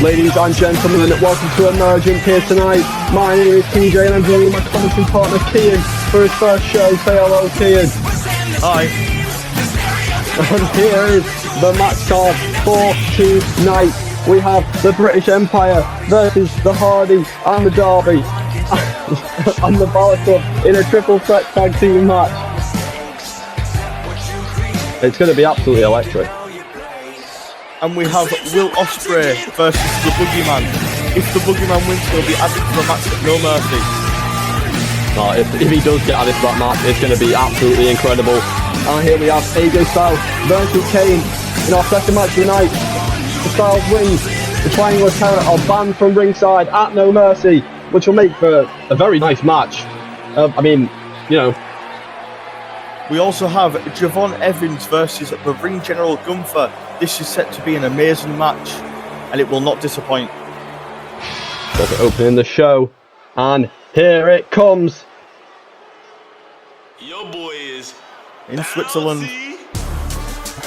Ladies and gentlemen, welcome to Emergence here tonight. My name is TJ and I'm joining my commentary partner Kian for his first show. Say hello, Kian. Hi. And here is the match card for tonight. We have the British Empire versus the Hardy and the Derby and the Balor Club in a triple threat tag team match. It's going to be absolutely electric. And we have Will Ospreay versus the Boogeyman. If the Boogeyman wins, he'll be added to the match at No Mercy. If he does get added to that match, it's going to be absolutely incredible. And here we have AJ Styles versus Kane in our second match of the night. The Styles wins. The Triangle Terror are banned from ringside at No Mercy, which will make for a very nice match. We also have Javon Evans versus the Ring General Gunther. This is set to be an amazing match, and it will not disappoint. Opening the show, and here it comes. Your boy is in Switzerland.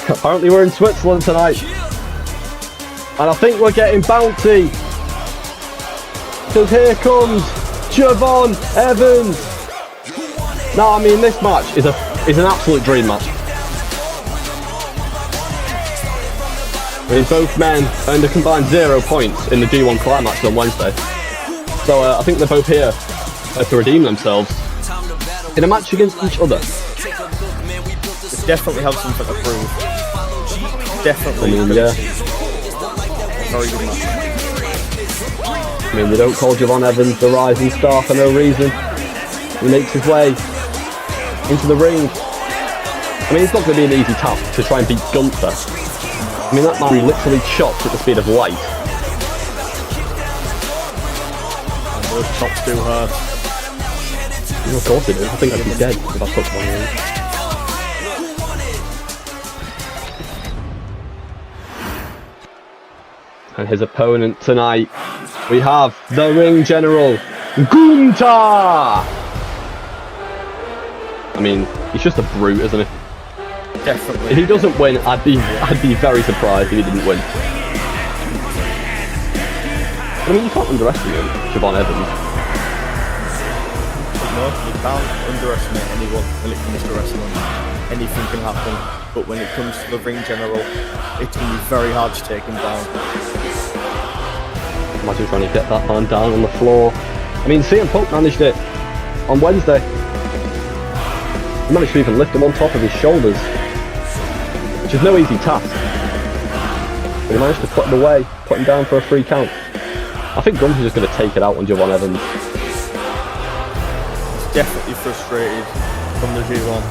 Apparently we're in Switzerland tonight. And I think we're getting bouncy. Because here comes Javon Evans. Now, I mean, this match is an absolute dream match. I mean, both men earned a combined 0 points in the G1 Climax on Wednesday. So I think they're both here to redeem themselves in a match against each other. They definitely have something to prove. Definitely. I mean, yeah. Very good match. I mean, we don't call Javon Evans the rising star for no reason. He makes his way into the ring. I mean, it's not going to be an easy task to try and beat Gunther. I mean, that man literally chops at the speed of light. And those chops do hurt. Yeah, of course it is. I think I'd be dead if I touched one of them. And his opponent tonight, we have the Ring General, Gunther! I mean, he's just a brute, isn't he? Definitely. If he doesn't win, I'd be very surprised if he didn't win. I mean, you can't underestimate Javon Evans. No, you can't underestimate anyone when it comes to wrestling. Anything can happen, but when it comes to the Ring General, it can be very hard to take him down. Imagine trying to get that man down on the floor. I mean, CM Punk managed it on Wednesday. He managed to even lift him on top of his shoulders, which is no easy task. But he managed to put him away, put him down for a free count. I think Gunther's just going to take it out on Javon Evans. He's definitely frustrated from the G1.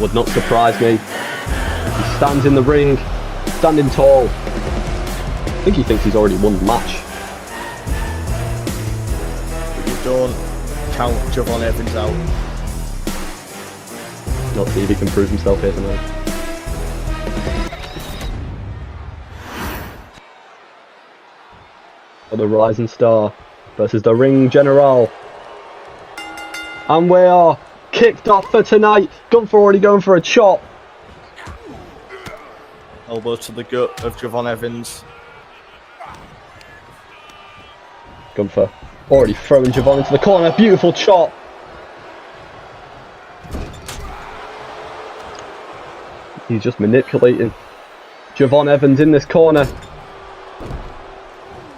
Would not surprise me. He stands in the ring, standing tall. I think he thinks he's already won the match. But you don't count Javon Evans out. Not see if he can prove himself here tonight. For the Rising Star versus the Ring General. And we are kicked off for tonight. Gunther already going for a chop. Elbow to the gut of Javon Evans. Gunther already throwing Javon into the corner. Beautiful chop. He's just manipulating Javon Evans in this corner.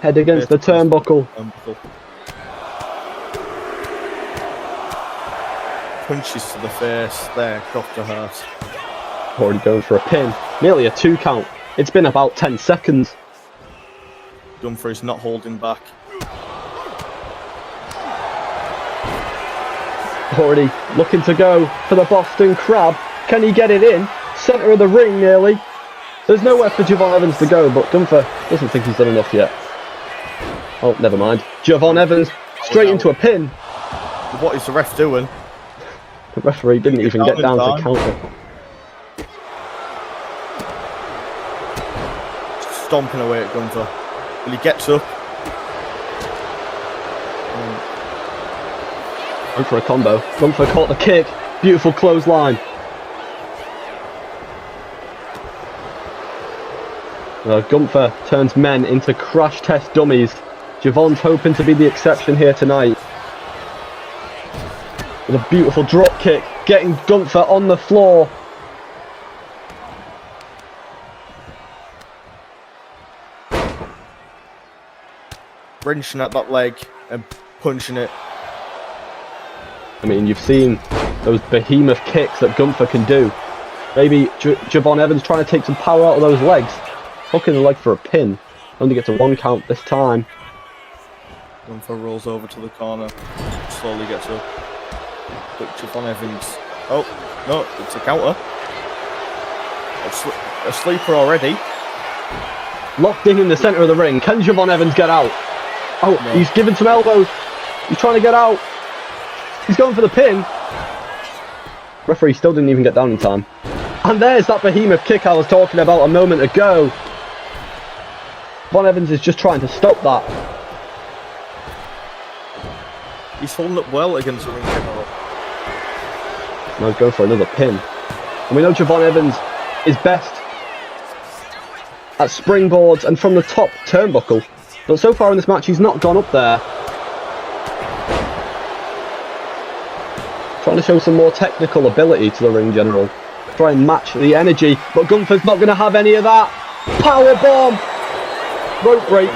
Head against the turnbuckle. Punches to the face there, got to hurt. Already going for a pin. Nearly a 2 count. It's been about 10 seconds. Gunther is not holding back. Already looking to go for the Boston Crab. Can he get it in? Centre of the ring nearly. There's nowhere for Javon Evans to go, but Gunther doesn't think he's done enough yet. Oh, never mind. Javon Evans straight into a pin. What is the ref doing? The referee didn't even get down to counter. Stomping away at Gunther. Well, he gets up. Going for a combo. Gunther caught the kick. Beautiful clothesline. Gunther turns men into crash test dummies. Javon's hoping to be the exception here tonight. With a beautiful drop kick, getting Gunther on the floor. Wrenching at that leg and punching it. I mean, you've seen those behemoth kicks that Gunther can do. Maybe Javon Evans trying to take some power out of those legs. Hooking the leg for a pin. Only gets a 1 count this time. Gunther rolls over to the corner. Slowly gets up. But Javon Evans... Oh, no, it's a counter. A sleeper already. Locked in the centre of the ring. Can Javon Evans get out? Oh, no. He's giving some elbows. He's trying to get out. He's going for the pin. Referee still didn't even get down in time. And there's that behemoth kick I was talking about a moment ago. Von Evans is just trying to stop that. He's holding up well against the ring general. Now he's going for another pin. And we know Javon Evans is best at springboards and from the top turnbuckle. But so far in this match, he's not gone up there. Trying to show some more technical ability to the ring general. Try and match the energy, but Gunther's not going to have any of that. Power bomb! Rope break.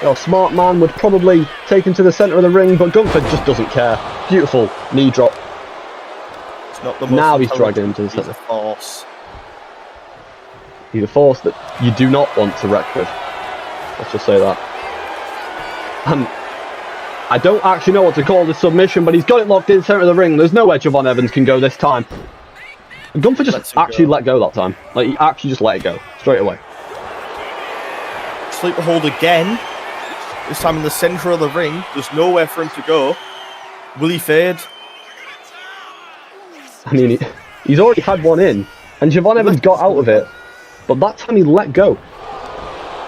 A smart man would probably take him to the centre of the ring, but Gunther just doesn't care. Beautiful knee drop. It's not the most now he's dragging him to the centre. He's a force. He's a force that you do not want to wreck with. Let's just say that. And I don't actually know what to call this submission, but he's got it locked in centre of the ring. There's nowhere Javon Evans can go this time. And Gunther just actually let go that time. Like, he actually just let it go straight away. Sleeper hold again. This time in the centre of the ring. There's nowhere for him to go. Will he fade? I mean, he's already had one in, and Javon Evans got out of it. But that time he let go.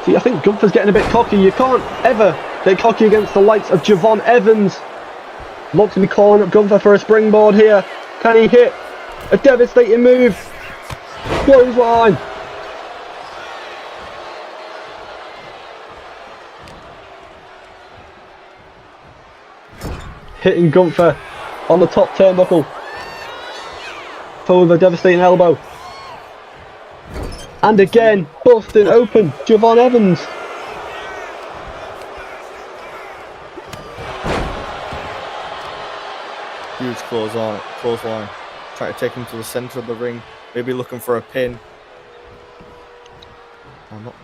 See, I think Gunther's getting a bit cocky. You can't ever get cocky against the likes of Javon Evans. Looks to be calling up Gunther for a springboard here. Can he hit a devastating move? Clothesline. Hitting Gunther on the top turnbuckle. With a devastating elbow. And again, busting open Javon Evans. Huge clothesline. Trying to take him to the centre of the ring. Maybe looking for a pin. I'm not.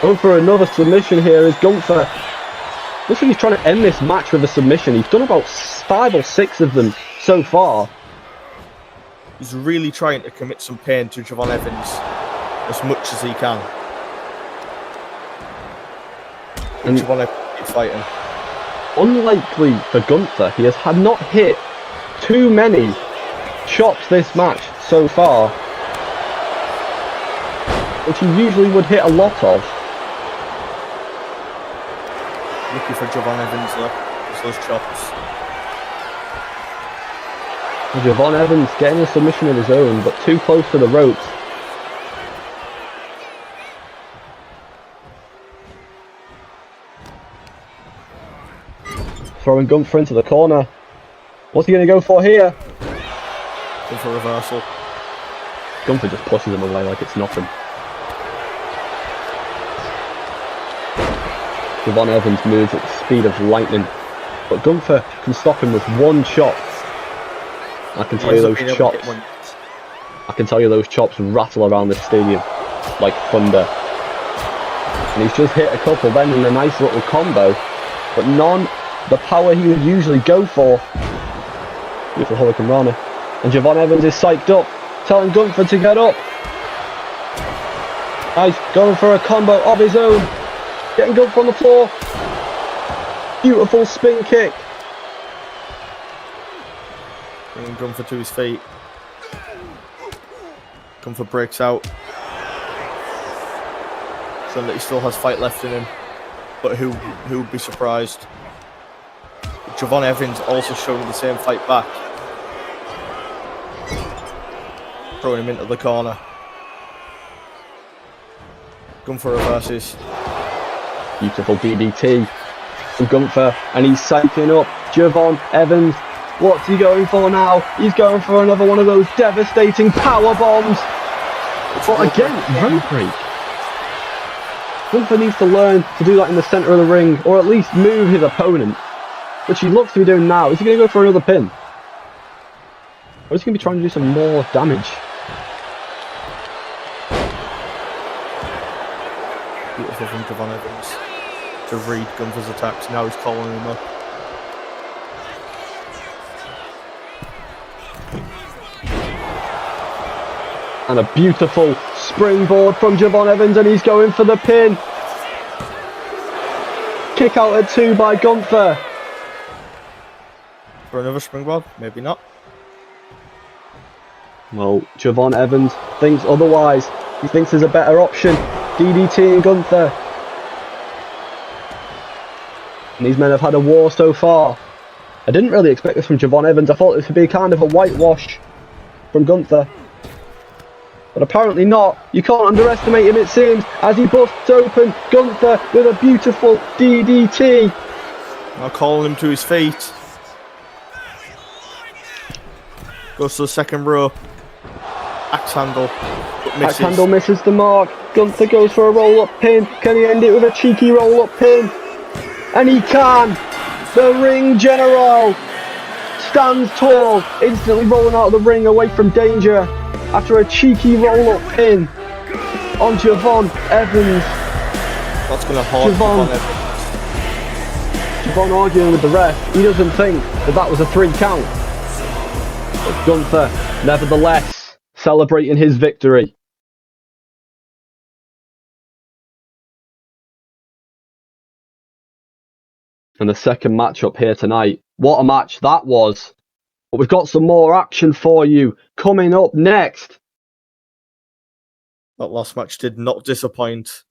Going for another submission here is Gunther. Looks like he's trying to end this match with a submission. He's done about 5 or 6 of them so far. He's really trying to commit some pain to Javon Evans as much as he can. And Javon Evans keeps fighting. Unlikely for Gunther, he has not hit too many chops this match so far, which he usually would hit a lot of. Looking for Javon Evans though, it's those chops. Javon Evans getting a submission of his own, but too close to the ropes. Throwing Gunther into the corner. What's he going to go for here? Going for reversal. Gunther just pushes him away like it's nothing. Javon Evans moves at the speed of lightning, but Gunther can stop him with one chop. I can tell you those chops. I can tell you those chops rattle around this stadium like thunder. And he's just hit a couple then in a nice little combo, but none the power he would usually go for. Beautiful Hurricane Rana. And Javon Evans is psyched up, telling Gunther to get up. Nice, going for a combo of his own. Getting Gunther on the floor. Beautiful spin kick. Bringing Gunther to his feet. Gunther breaks out. Showing that he still has fight left in him. But who would be surprised? Javon Evans also showing the same fight back. throwing him into the corner. Gunther reverses. Beautiful DDT from Gunther, and he's psyching up Javon Evans. What's he going for now? He's going for another one of those devastating power bombs. But again, rope break. Gunther needs to learn to do that in the centre of the ring, or at least move his opponent, which he looks to be doing now. Is he going to go for another pin? Or is he going to be trying to do some more damage? Beautiful from Javon Evans to read Gunther's attacks. Now he's calling him up. And a beautiful springboard from Javon Evans, and he's going for the pin. Kick out at 2 by Gunther. For another springboard? Maybe not. Well, Javon Evans thinks otherwise. He thinks there's a better option. DDT and Gunther. And these men have had a war so far. I didn't really expect this from Javon Evans. I thought this would be kind of a whitewash from Gunther. But apparently not. You can't underestimate him, it seems, as he busts open Gunther with a beautiful DDT. Now calling him to his feet. Goes to the second rope. Axe handle. But misses. Axe handle misses the mark. Gunther goes for a roll-up pin. Can he end it with a cheeky roll-up pin? And he can. The ring general stands tall, instantly rolling out of the ring away from danger after a cheeky roll-up pin on Javon Evans. That's going to haunt Javon Evans. Javon arguing with the ref. He doesn't think that was a 3 count. But Gunther, nevertheless, celebrating his victory. And the second matchup here tonight. What a match that was. But we've got some more action for you coming up next. That last match did not disappoint.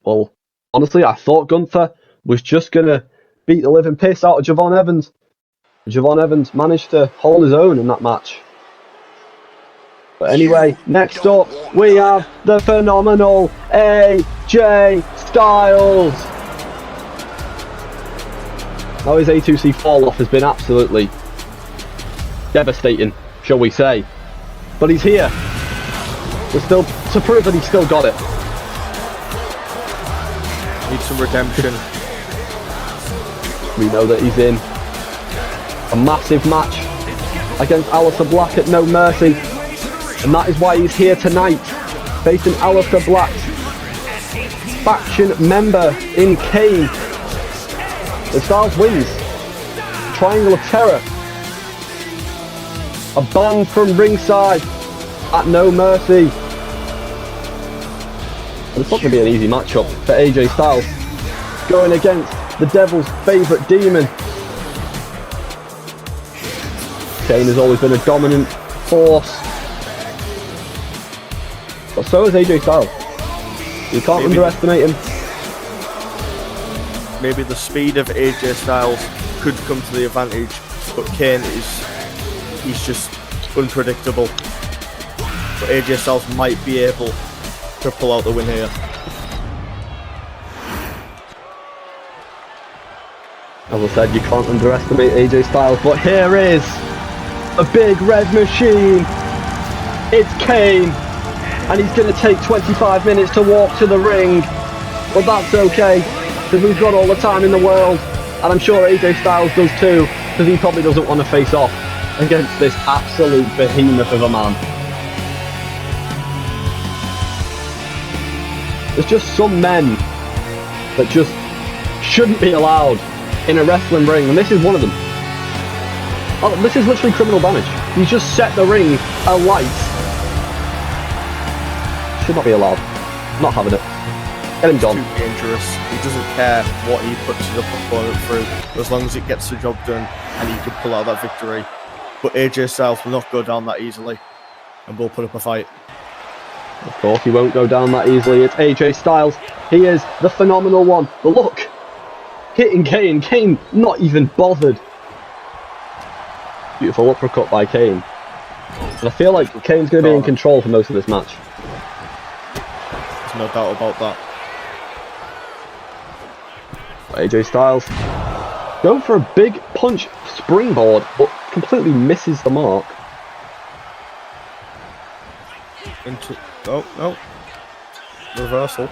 Well, honestly, I thought Gunther was just going to beat the living piss out of Javon Evans. Javon Evans managed to hold his own in that match. But anyway, next up, we have the phenomenal AJ Styles. Now his A2C fall-off has been absolutely devastating, shall we say. But he's here. We're still to prove that he's still got it. Needs some redemption. We know that he's in a massive match against Aleister Black at No Mercy. And that is why he's here tonight, facing Aleister Black's faction member in Kane. The Styles wins. Triangle of Terror. A ban from ringside at No Mercy. And it's not going to be an easy matchup for AJ Styles. Going against the Devil's favourite demon. Kane has always been a dominant force. But so is AJ Styles. You can't underestimate him. Maybe the speed of AJ Styles could come to the advantage, but Kane he's just unpredictable. But AJ Styles might be able to pull out the win here. As I said, you can't underestimate AJ Styles, but here is a big red machine. It's Kane, and he's going to take 25 minutes to walk to the ring, but that's okay, because we've got all the time in the world, and I'm sure AJ Styles does too, because he probably doesn't want to face off against this absolute behemoth of a man. There's just some men that just shouldn't be allowed in a wrestling ring, and this is one of them. Oh, this is literally criminal damage. He's just set the ring alight. Should not be allowed. Not having it. Get him done. Too dangerous. He doesn't care what he puts his opponent through, as long as it gets the job done and he can pull out that victory. But AJ Styles will not go down that easily, and will put up a fight. Of course, he won't go down that easily. It's AJ Styles. He is the phenomenal one. But look, hitting Kane. Kane not even bothered. Beautiful uppercut by Kane. And I feel like Kane's going to be in control for most of this match. There's no doubt about that. AJ Styles going for a big punch springboard, but completely misses the mark. Oh, no. Reversal.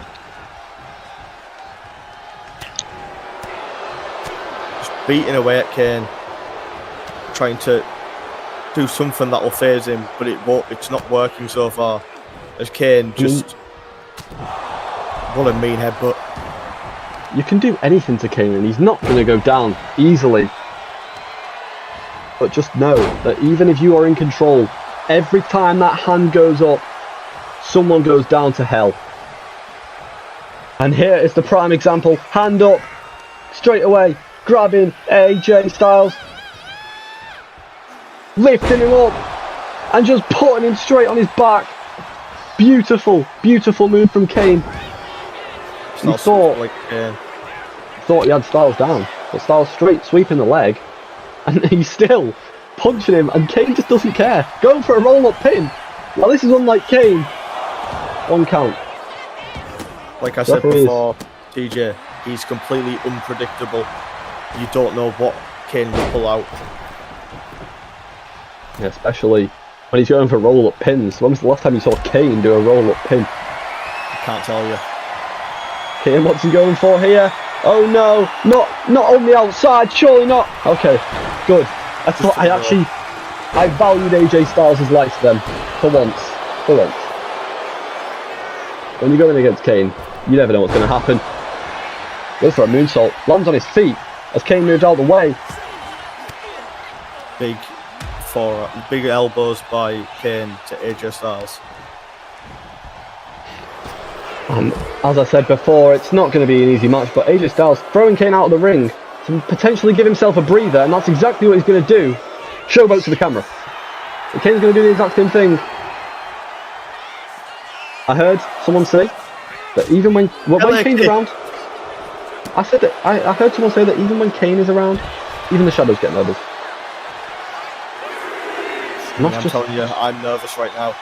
Just beating away at Kane. Trying to do something that will phase him, but it's not working so far. As Kane just... What a mean headbutt. You can do anything to Kane and he's not going to go down easily. But just know that even if you are in control, every time that hand goes up, someone goes down to hell. And here is the prime example. Hand up, straight away, grabbing AJ Styles, lifting him up, and just putting him straight on his back. Beautiful, beautiful move from Kane. He thought he had Styles down, but Styles straight sweeping the leg, and he's still punching him, and Kane just doesn't care. Going for a roll-up pin. Now this is unlike Kane. 1 count. Like I said before, TJ, he's completely unpredictable. You don't know what Kane will pull out. Yeah, especially when he's going for roll-up pins. When was the last time you saw Kane do a roll-up pin? I can't tell you. Kane, what's he going for here? Oh no, not on the outside, surely not. Okay, good. I valued AJ Styles' life then, for once. When you're going against Kane, you never know what's going to happen. Goes for a moonsault, lands on his feet as Kane moves out of the way. Big elbows by Kane to AJ Styles. As I said before, it's not going to be an easy match, but AJ Styles throwing Kane out of the ring to potentially give himself a breather, and that's exactly what he's going to do. Showboat to the camera. And Kane's going to do the exact same thing. I heard someone say that even when Kane's around, I heard someone say that even when Kane is around, even the shadows get nervous. I'm telling you, I'm nervous right now.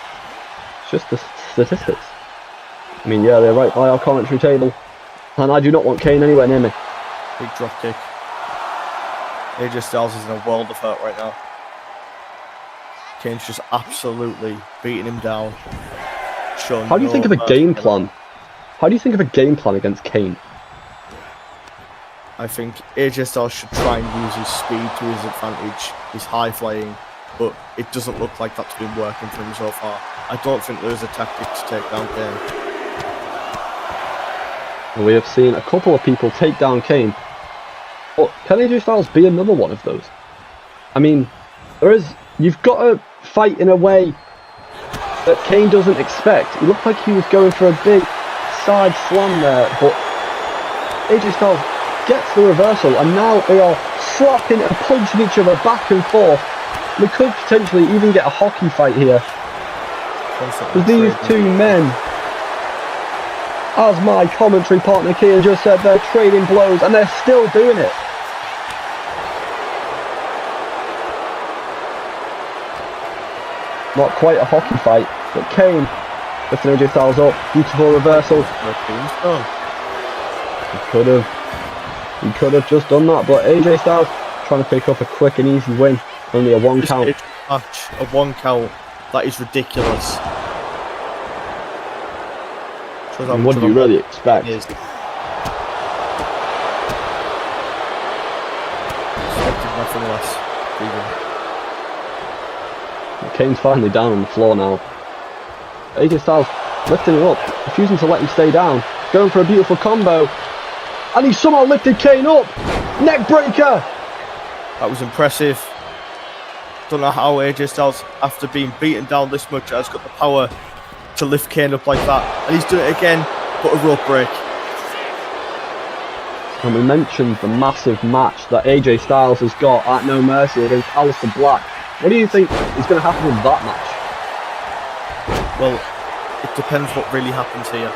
It's just the statistics. I mean, yeah, they're right by our commentary table, and I do not want Kane anywhere near me. Big drop kick. AJ Styles is in a world of hurt right now. Kane's just absolutely beating him down. How do you think of a game plan? How do you think of a game plan against Kane? I think AJ Styles should try and use his speed to his advantage, his high flying, but it doesn't look like that's been working for him so far. I don't think there's a tactic to take down Kane. We have seen a couple of people take down Kane, but can AJ Styles be another one of those? I mean, you've got to fight in a way that Kane doesn't expect. It looked like he was going for a big side slam there, but AJ Styles gets the reversal, and now they are slapping and punching each other back and forth. We could potentially even get a hockey fight here. Because these two men, as my commentary partner Kian just said, they're trading blows, and they're still doing it. Not quite a hockey fight, but Kane lifting AJ Styles up. Beautiful reversal. He could have just done that, but AJ Styles trying to pick up a quick and easy win. Only a 1 count. Match, a 1 count. That is ridiculous. And what do you really expect? Expected nothing less. Kane's finally down on the floor now. AJ Styles lifting him up, refusing to let him stay down, going for a beautiful combo, and he somehow lifted Kane up. Neck breaker. That was impressive. Don't know how AJ Styles, after being beaten down this much, has got the power to lift Kane up like that. And he's done it again, but a rope break. And we mentioned the massive match that AJ Styles has got at No Mercy against Aleister Black. What do you think is going to happen in that match? Well, it depends what really happens here.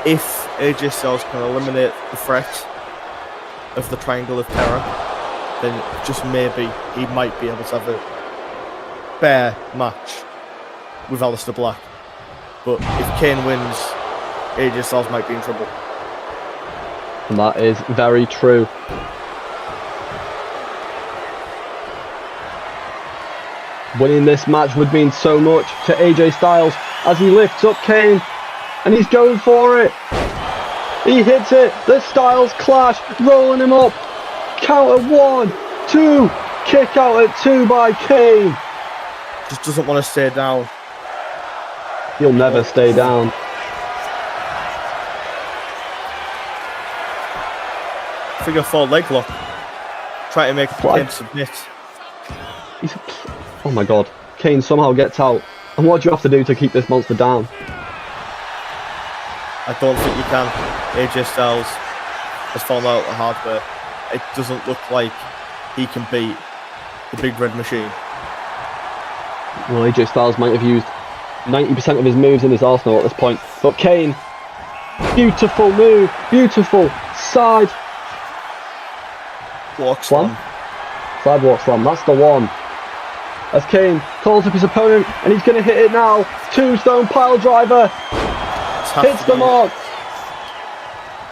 If AJ Styles can eliminate the threat of the Triangle of Terror, then just maybe he might be able to have a fair match with Aleister Black. But if Kane wins, AJ Styles might be in trouble. And that is very true. Winning this match would mean so much to AJ Styles as he lifts up Kane and he's going for it. He hits it. The Styles clash, rolling him up. Count at 1, 2, kick out at 2 by Kane. Just doesn't want to stay down. He'll never stay down. Figure 4 leg lock. Try to make What? Kane submit. Oh my god. Kane somehow gets out. And what do you have to do to keep this monster down? I don't think you can. AJ Styles has fallen out the hard way. It doesn't look like he can beat the Big Red Machine. Well, AJ Styles might have used 90% of his moves in his arsenal at this point. But Kane, beautiful move, beautiful side Walk slam. slam. Sidewalk slam, that's the one. As Kane calls up his opponent and he's going to hit it now. Tombstone pile driver. Hits the mark.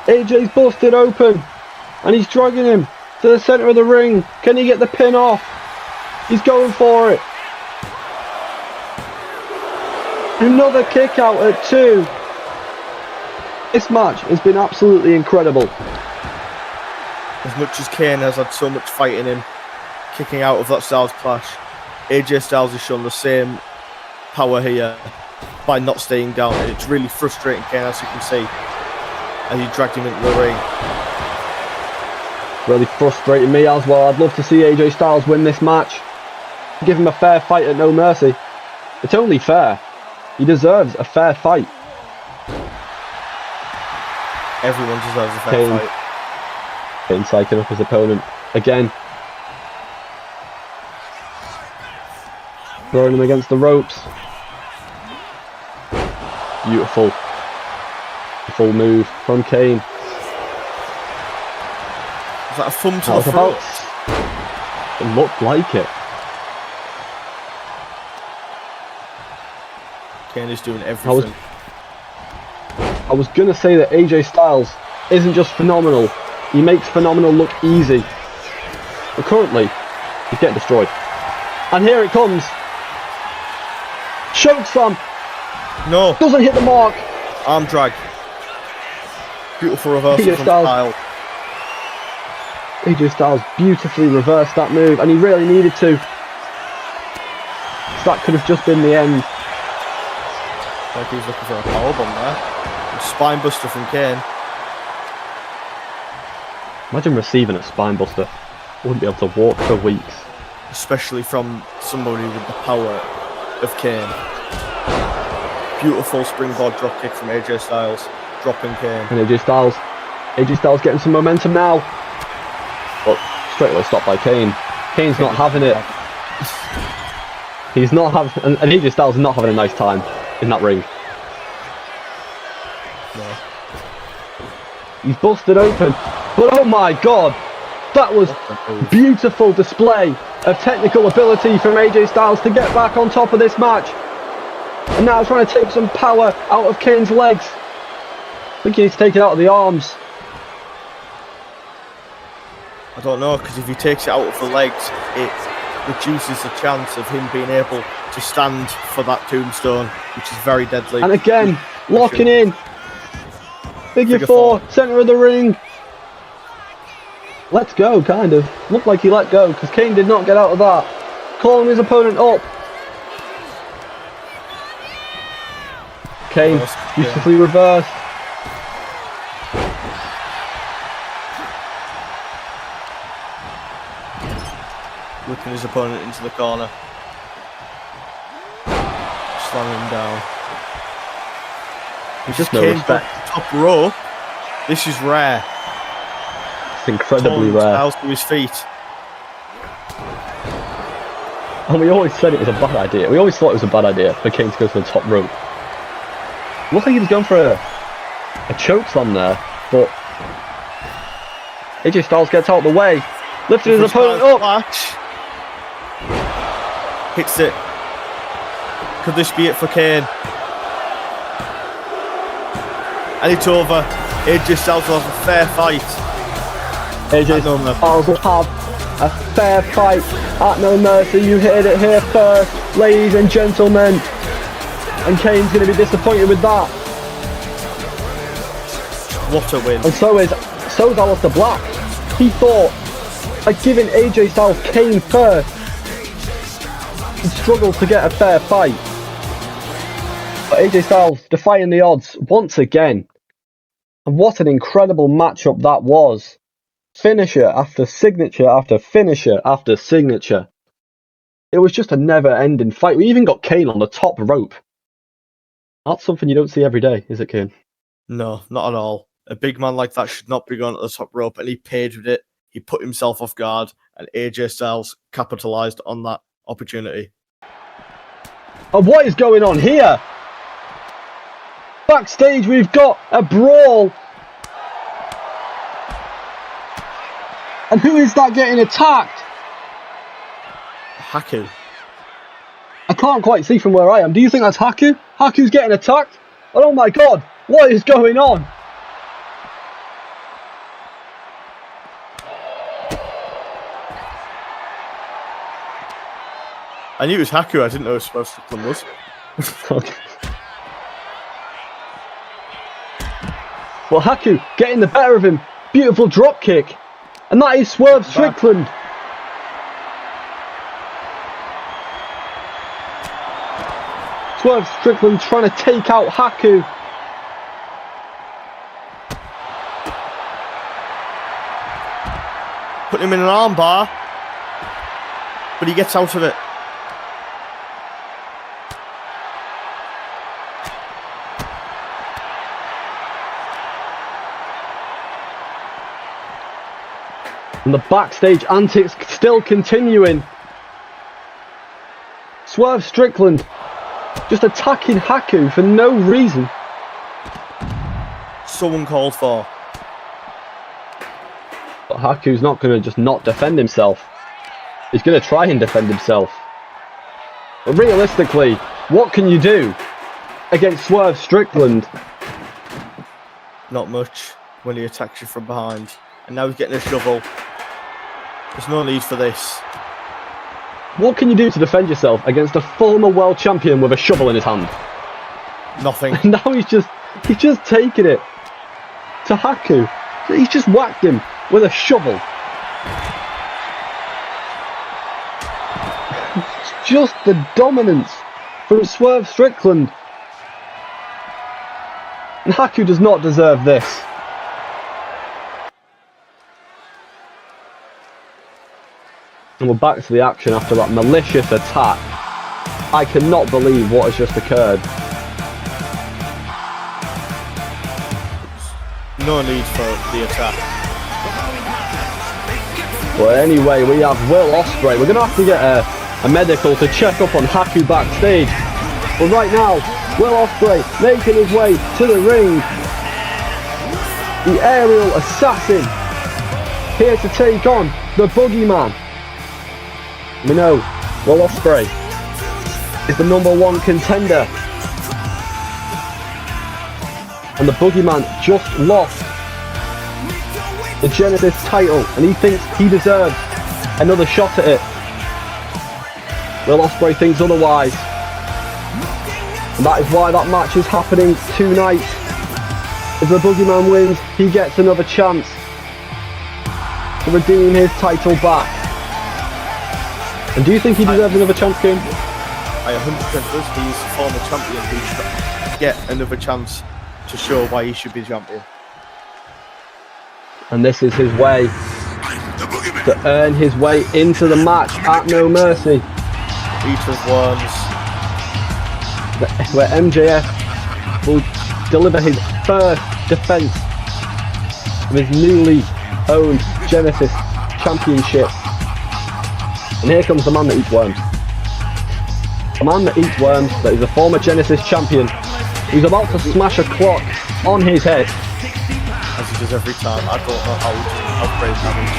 AJ's busted open and he's dragging him to the centre of the ring. Can he get the pin off? He's going for it. Another kick out at 2. This match has been absolutely incredible. As much as Kane has had so much fight in him, kicking out of that Styles clash, AJ Styles has shown the same power here by not staying down, and it's really frustrating Kane, as you can see, as he dragged him into the ring. Really frustrating me as well. I'd love to see AJ Styles win this match. Give him a fair fight at No Mercy. It's only fair. He deserves a fair fight. Everyone deserves a fair Kane. fight. Kane psyching up his opponent again. Throwing him against the ropes. Beautiful. Full move from Kane. Is that a thumb to That the was throat? It looked like it. Kane is doing everything. I was gonna say that AJ Styles isn't just phenomenal, he makes phenomenal look easy. But currently, he's getting destroyed. And here it comes. Chokeslam. No. Doesn't hit the mark. Arm drag. Beautiful reversal AJ from Styles. Style. AJ Styles beautifully reversed that move, and he really needed to. So that could have just been the end. Like he's looking for a powerbomb there. Spine buster from Kane. Imagine receiving a spine buster. Wouldn't be able to walk for weeks. Especially from somebody with the power of Kane. Beautiful springboard drop kick from AJ Styles. Dropping Kane. And AJ Styles getting some momentum now. But straight away stopped by Kane. Kane's not having it. He's not having, and AJ Styles is not having a nice time in that ring. No. He's busted open. But oh my god, that was beautiful display of technical ability from AJ Styles to get back on top of this match. And now trying to take some power out of Kane's legs. I think he needs to take it out of the arms. I don't know, because if he takes it out of the legs, it reduces the chance of him being able to stand for that tombstone, which is very deadly. And again, locking in. Figure four, centre of the ring. Let's go, kind of. Looked like he let go, because Kane did not get out of that. Calling his opponent up. Kane, beautifully reversed. Whipping his opponent into the corner. Slamming him down. He's just Kane no respect. Top rope. This is rare. It's incredibly rare. Styles to his feet. And we always said it was a bad idea. We always thought it was a bad idea for Kane to go to the top rope. Looks like he was going for a chokeslam there, but AJ Styles gets out of the way, lifting his opponent up. Hits it. Could this be it for Kane? And it's over. AJ Styles will have a fair fight. AJ Styles will have a fair fight at No Mercy. You heard it here first, ladies and gentlemen. And Kane's going to be disappointed with that. What a win. And so is Aleister Black. He thought like giving AJ Styles Kane first, he struggled to get a fair fight. But AJ Styles defying the odds once again. And what an incredible matchup that was. Finisher after signature after finisher after signature. It was just a never-ending fight. We even got Kane on the top rope. That's something you don't see every day, is it, Kane? No, not at all. A big man like that should not be going at the top rope, and he paid with it. He put himself off guard, and AJ Styles capitalised on that opportunity. And what is going on here? Backstage, we've got a brawl. And who is that getting attacked? Haku. I can't quite see from where I am. Do you think that's Haku? Haku's getting attacked? Oh my god, what is going on? I knew it was Haku, I didn't know it was supposed to come was. Well, Haku getting the better of him. Beautiful drop kick. And that is Swerve Strickland. Swerve Strickland trying to take out Haku. Put him in an armbar, but he gets out of it. And the backstage antics still continuing. Swerve Strickland just attacking Haku for no reason. So uncalled for. But Haku's not going to just not defend himself. He's going to try and defend himself. But realistically, what can you do against Swerve Strickland? Not much when he attacks you from behind. And now he's getting a shovel. There's no need for this. What can you do to defend yourself against a former world champion with a shovel in his hand? Nothing. And now he's just taken it to Haku. He's just whacked him with a shovel. It's just the dominance from Swerve Strickland. And Haku does not deserve this. And we're back to the action after that malicious attack. I cannot believe what has just occurred. No need for the attack. But anyway, we have Will Ospreay. We're going to have to get a medical to check up on Haku backstage. But right now, Will Ospreay making his way to the ring. The aerial assassin here to take on the Boogeyman. We know Will Ospreay is the #1 contender. And the Boogeyman just lost the Genesis title and he thinks he deserves another shot at it. Will Ospreay thinks otherwise. And that is why that match is happening tonight. If the Boogeyman wins, he gets another chance to redeem his title back. And do you think he deserves another chance, King? I 100% does. He's a former champion who should get another chance to show why he should be champion. And this is his way to earn his way into the match at No Mercy. Each of worms. Where MJF will deliver his first defense of his newly owned Genesis Championship. And here comes the man that eats worms. The man that eats worms, that is a former Genesis champion, who's about to smash a clock on his head. As he does every time. I don't know how brave damage.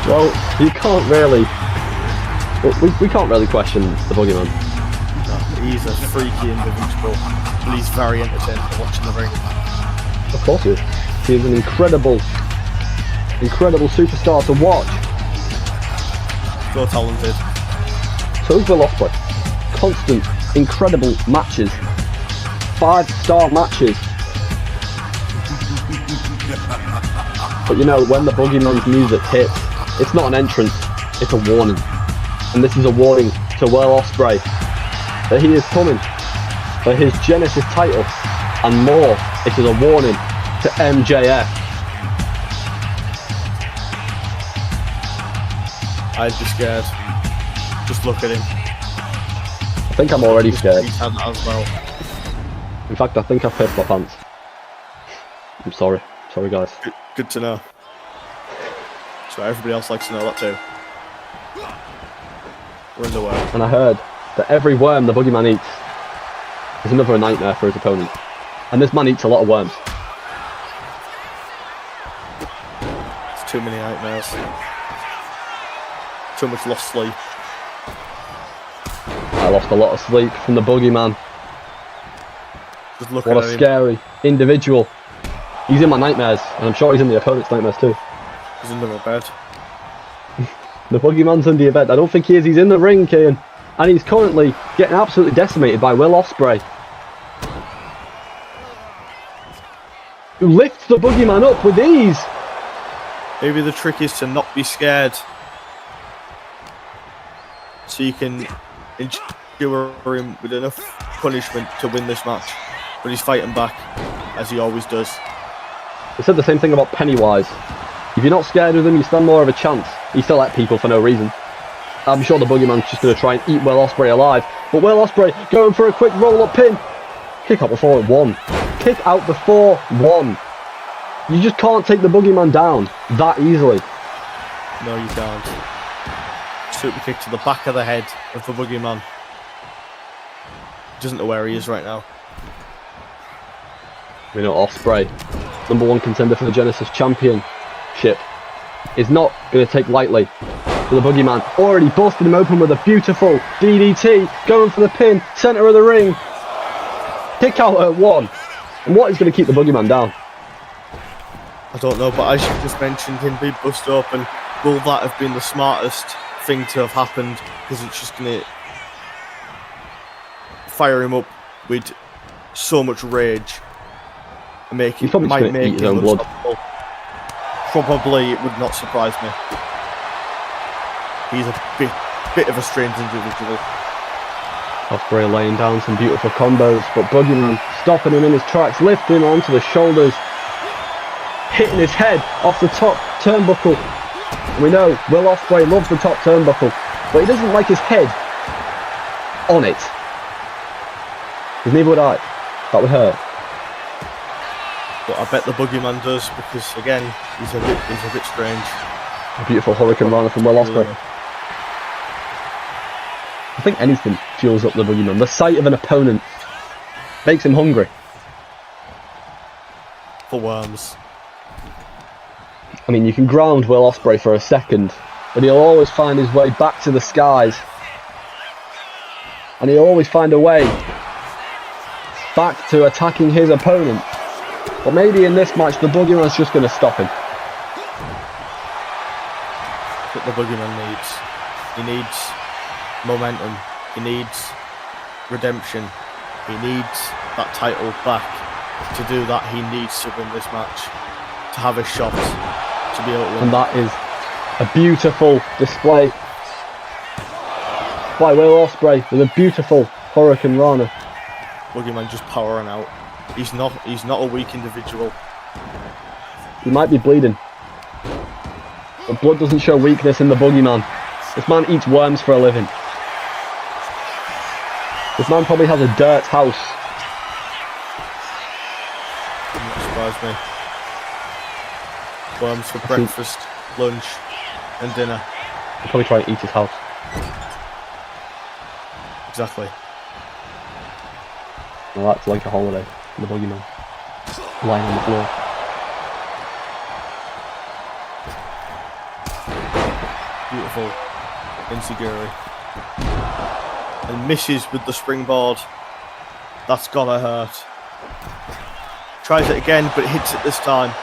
Well, you can't really We can't really question the boogeyman. No, he's a freaky individual, but he's very entertaining to watch in the ring. Of course he is. He is an incredible superstar to watch. So talented. So is Will Ospreay. Constant, incredible matches. 5-star matches. But you know, when the boogeyman's music hits, it's not an entrance, it's a warning. And this is a warning to Will Ospreay that he is coming for his Genesis title and more. It is a warning to MJF. I'd be scared. Just look at him. I think I'm already scared. He's had that as well. In fact, I think I've pissed my pants. I'm sorry. Sorry, guys. Good to know. So everybody else likes to know that too. We're in the worm. And I heard that every worm the boogeyman eats is another nightmare for his opponent. And this man eats a lot of worms. It's too many nightmares. Too much lost sleep. I lost a lot of sleep from the boogeyman. Just look What at a him. scary individual. He's in my nightmares, and I'm sure he's in the opponent's nightmares too. He's under my bed. The boogeyman's under your bed. I don't think he is. He's in the ring, Kian. And he's currently getting absolutely decimated by Will Ospreay, who lifts the boogeyman up with ease. Maybe the trick is to not be scared. So you can endure him with enough punishment to win this match. But he's fighting back, as he always does. They said the same thing about Pennywise. If you're not scared of him, you stand more of a chance. He still at people for no reason. I'm sure the boogeyman's just going to try and eat Will Ospreay alive. But Will Ospreay going for a quick roll-up pin. Kick out before 1. Kick out before 1. You just can't take the boogeyman down that easily. No, you can't. Super kick to the back of the head of the boogeyman. He doesn't know where he is right now. We know Ospreay, #1 contender for the Genesis Championship, is not going to take lightly to the boogeyman. Already busted him open with a beautiful DDT, going for the pin, centre of the ring. Kick out at 1. And what is going to keep the boogeyman down? I don't know, but as you just mentioned, him being busted open, will that have been the smartest thing to have happened? Because it's just going to fire him up with so much rage and make He's it probably just might going to eat make his him own blood. unstoppable. Probably, it would not surprise me. He's a bit of a strange individual. Ospreay laying down some beautiful combos, but boogeyman stopping him in his tracks, lifting him onto the shoulders, hitting his head off the top turnbuckle. And we know Will Ospreay loves the top turnbuckle, but he doesn't like his head on it. Because neither would I. That would hurt. But I bet the boogeyman does, because again, he's a bit strange. A beautiful Hurricane Rana from Will Ospreay. I think anything fuels up the boogeyman. The sight of an opponent makes him hungry. For worms. I mean, you can ground Will Ospreay for a second, but he'll always find his way back to the skies. And he'll always find a way back to attacking his opponent. But maybe in this match, the boogeyman's just going to stop him. What the boogeyman needs. He needs momentum. He needs redemption. He needs that title back. To do that, he needs to win this match. To have a shot. To be able to win. And that is a beautiful display by Will Ospreay with a beautiful Hurricane Rana. Boogeyman just powering out. He's not a weak individual. He might be bleeding, but blood doesn't show weakness in the boogeyman. This man eats worms for a living. This man probably has a dirt house. Wouldn't surprise me. Worms for breakfast, lunch, and dinner. He'll probably try and eat his house. Exactly. Well, that's like a holiday for the boogeyman. Lying on the floor. Beautiful. Insiguri. And misses with the springboard. That's gotta hurt. Tries it again, but hits it this time.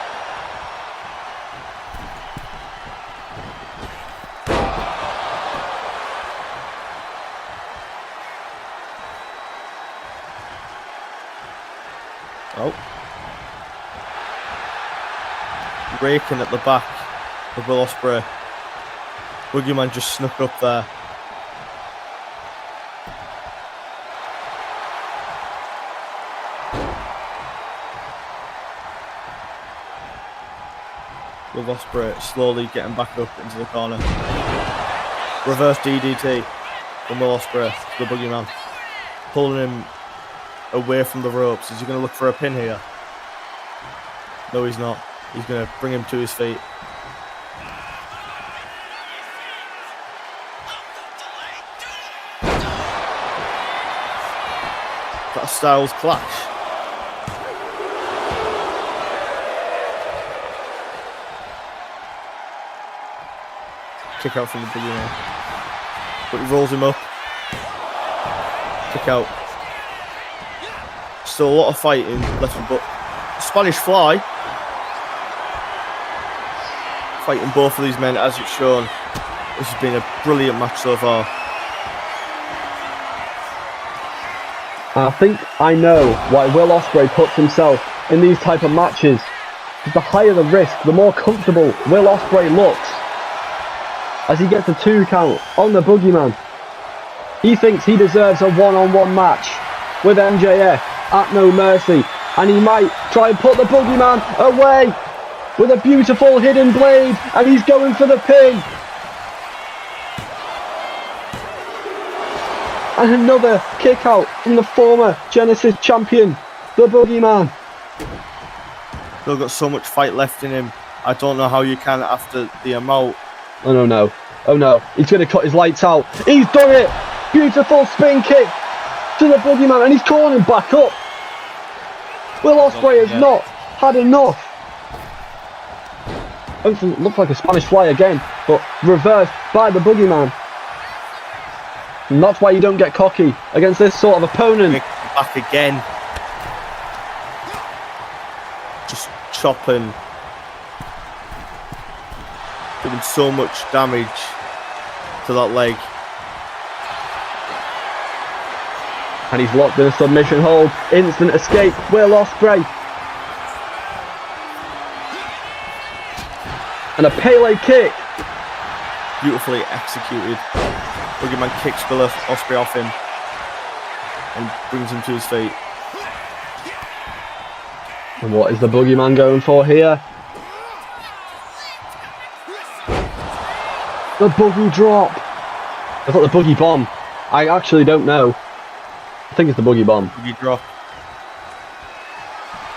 Oh. Raking at the back of Will Ospreay. Boogeyman just snuck up there. Will Ospreay slowly getting back up into the corner. Reverse DDT from Will Ospreay to the Boogeyman. Pulling him away from the ropes. Is he going to look for a pin here? No, he's not. He's going to bring him to his feet. That Styles clash. Kick out from the Boogeyman. But he rolls him up. Kick out. Still a lot of fighting left, but Spanish Fly. Fighting both of these men as it's shown. This has been a brilliant match so far. I think I know why Will Ospreay puts himself in these type of matches. Because the higher the risk, the more comfortable Will Ospreay looks. As he gets a 2 count on the Boogeyman. He thinks he deserves a one-on-one match with MJF at No Mercy. And he might try and put the Boogeyman away with a beautiful hidden blade. And he's going for the pin. And another kick out from the former Genesis champion, the Boogeyman. Still got so much fight left in him. I don't know how you can after the amount. Oh no, no. Oh no. He's going to cut his lights out. He's done it. Beautiful spin kick to the Boogeyman. And he's calling him back up. Will Ospreay has not had enough. Looks like a Spanish Fly again. But reversed by the Boogeyman. And that's why you don't get cocky against this sort of opponent. Back again. Just chopping. Doing so much damage to that leg. And he's locked in a submission hold. Instant escape. Will Ospreay. And a Pele kick. Beautifully executed. Boogeyman kicks Will Ospreay off him and brings him to his feet. And what is the Boogeyman going for here? The Boogie drop. I thought the Boogie bomb. I actually don't know. I think it's the Boogie bomb. Boogie drop.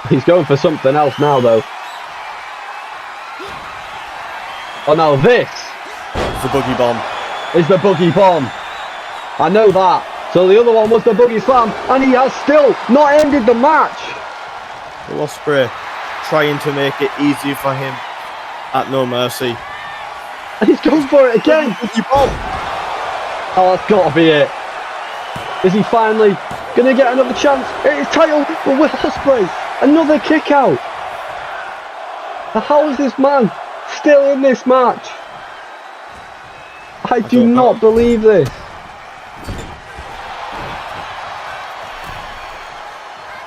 He's going for something else now though. Oh no, this It's the Boogie bomb. Is the Boogie bomb. I know that. So the other one was the Boogie slam, and he has still not ended the match. Will Ospreay trying to make it easier for him at No Mercy. And he's going for it again. Boogie bomb. Oh, that's got to be it. Is he finally going to get another chance? It is title for Will Ospreay. Another kick out. How is this man still in this match? I do not believe this.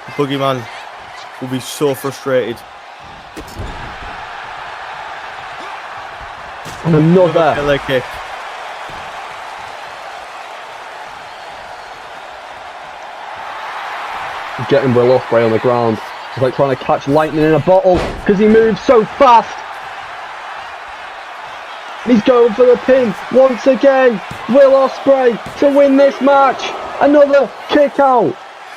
The Boogeyman will be so frustrated. And another leg kick. Getting Will Ospreay on the ground. It's like trying to catch lightning in a bottle because he moves so fast. He's going for the pin once again. Will Ospreay to win this match. Another kick out.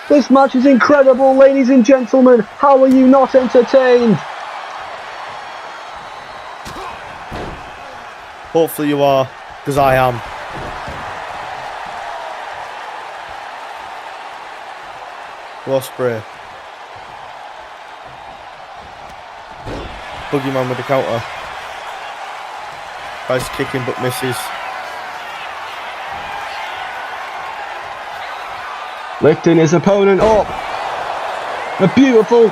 This match is incredible, ladies and gentlemen. How are you not entertained? Hopefully you are, because I am. Ospreay. Boogeyman with the counter. Tries kicking but misses. lifting his opponent up. A beautiful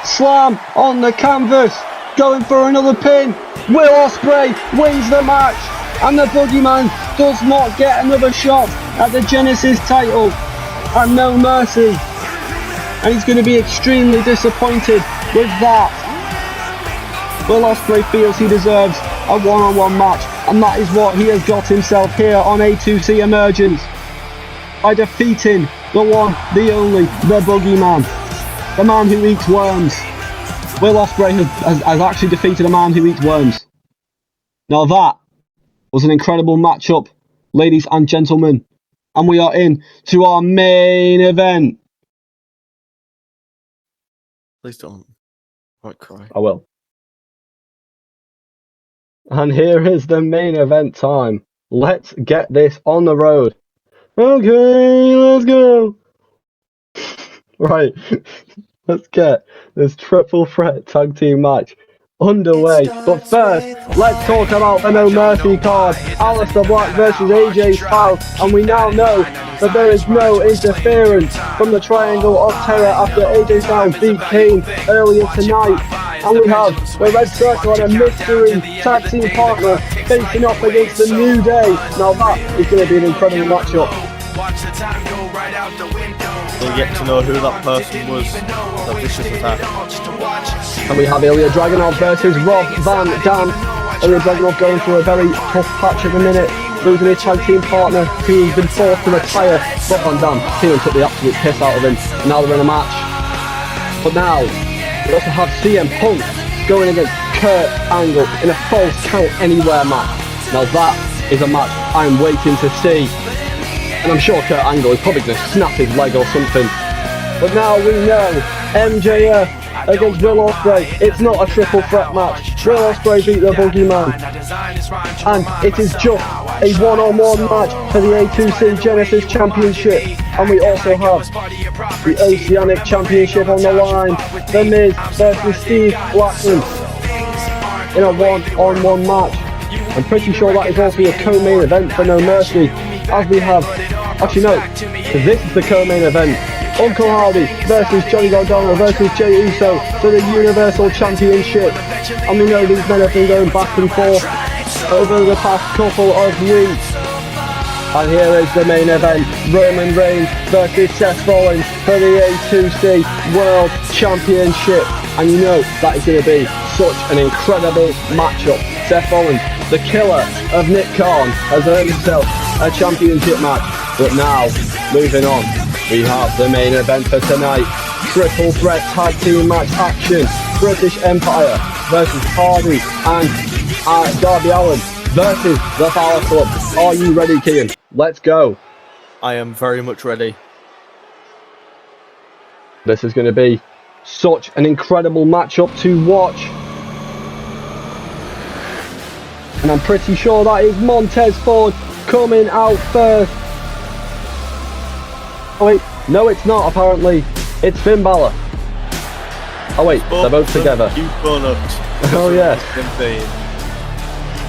slam on the canvas, going for another pin. Will Ospreay wins the match, and the Boogeyman does not get another shot at the Genesis title at No Mercy, and he's going to be extremely disappointed with that. Will Ospreay feels he deserves a one-on-one match, and that is what he has got himself here on A2C Emergence by defeating the one, the only, the Boogeyman, the man who eats worms. Will Ospreay has actually defeated a man who eats worms. Now that was an incredible matchup, ladies and gentlemen, and we are in to our main event. Please don't. I might cry. I will. And here is the main event time. Let's get this on the road. Okay, let's go. Right, let's get this triple threat tag team match underway. But first, let's talk about the No Mercy card. Aleister Black versus AJ Styles, and we now know that there is no interference from the Triangle of Terror after AJ Styles beat Kane earlier tonight. And we have the Red Circle and a mystery tag team partner facing off against the New Day. Now that is going to be an incredible matchup. We'll get to know who that person was. The vicious attack. And we have Ilya Dragunov versus Rob Van Dam. Ilya Dragunov going through a very tough patch at the minute, losing his tag team partner who's been forced to retire. Rob Van Dam came and took the absolute piss out of him. Now they're in a match. But now we also have CM Punk going against Kurt Angle in a false count anywhere match. Now that is a match I'm waiting to see. And I'm sure Kurt Angle is probably going to snap his leg or something. But now we know MJF against Will Ospreay. It's not a triple threat match. Will Ospreay beat the Boogeyman. And it is just a one-on-one match for the A2C Genesis Championship. And we also have the Oceanic Championship on the line. The Miz versus Steve Blackman in a one-on-one match. I'm pretty sure that is also a co-main event for No Mercy, as we have, actually no, because this is the co-main event. Uncle Hardy versus Johnny Gargano versus Jey Uso for the Universal Championship. And we know these men have been going back and forth over the past couple of weeks. And here is the main event, Roman Reigns versus Seth Rollins for the A2C World Championship. And you know that is going to be such an incredible matchup. Seth Rollins, the killer of Nick Khan, has earned himself a championship match. But now, moving on, we have the main event for tonight. Triple threat tag team match action. British Empire versus Hardy and Darby Allin versus the Balor Club. Are you ready, Kian? Let's go. I am very much ready. This is going to be such an incredible matchup to watch. And I'm pretty sure that is Montez Ford coming out first. Oh wait, no it's not apparently. It's Finn Balor. Oh wait, they're both together. Oh yeah.